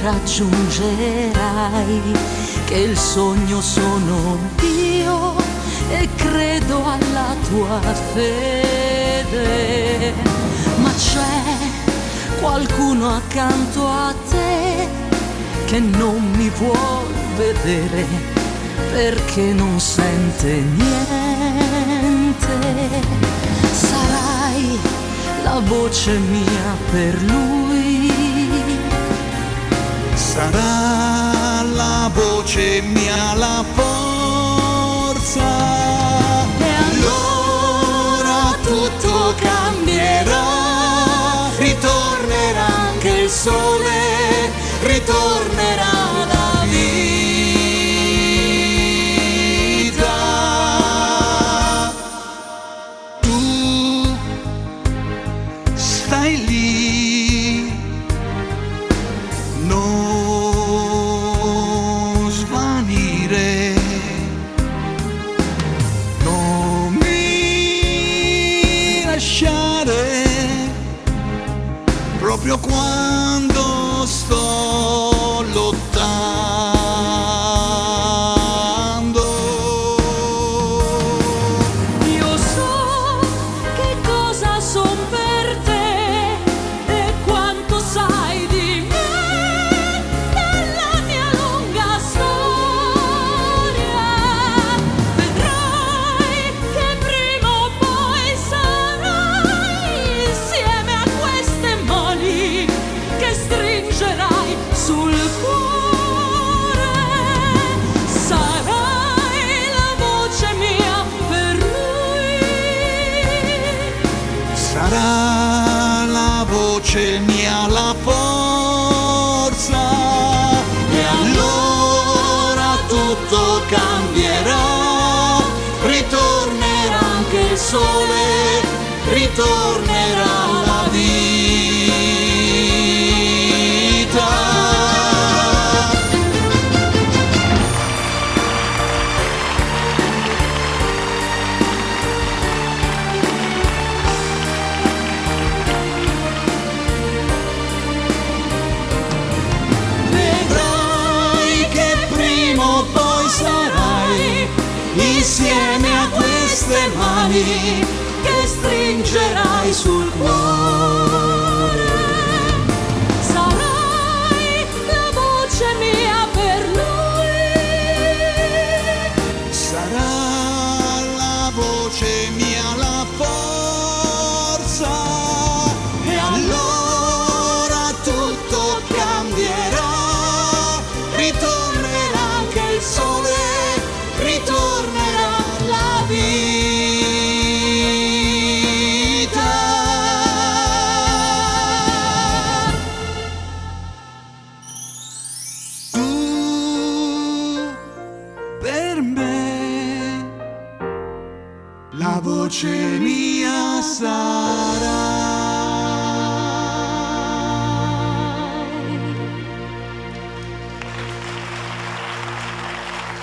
raggiungerai, che il sogno sono io e credo alla tua fede. Ma c'è qualcuno accanto a te che non mi vuol vedere perché non sente niente. Sarai la voce mia per lui, sarà la voce mia la forza, e allora tutto cambierà, ritornerà anche il sole, ritornerà la vita. Tu stai lì, non svanire, non mi lasciare proprio quando sto lottando. io so che cosa son per te e quanto sai di me nella mia lunga storia. Vedrai che prima o poi sarai insieme a queste mani che stringerai sul cuore. Sarai la voce mia per lui, Sarà la voce mia la forza, e allora tutto cambierà, ritornerà anche il sole, ritornerà la vita. Vedrai che prima o poi sarai insieme a queste mani che stringerai sul cuore. sarai la voce mia per lui, Sarà la voce mia la forza, e allora tutto cambierà, ritornerà anche il sole, ritornerà la vita. Tu per me la voce mia sarai.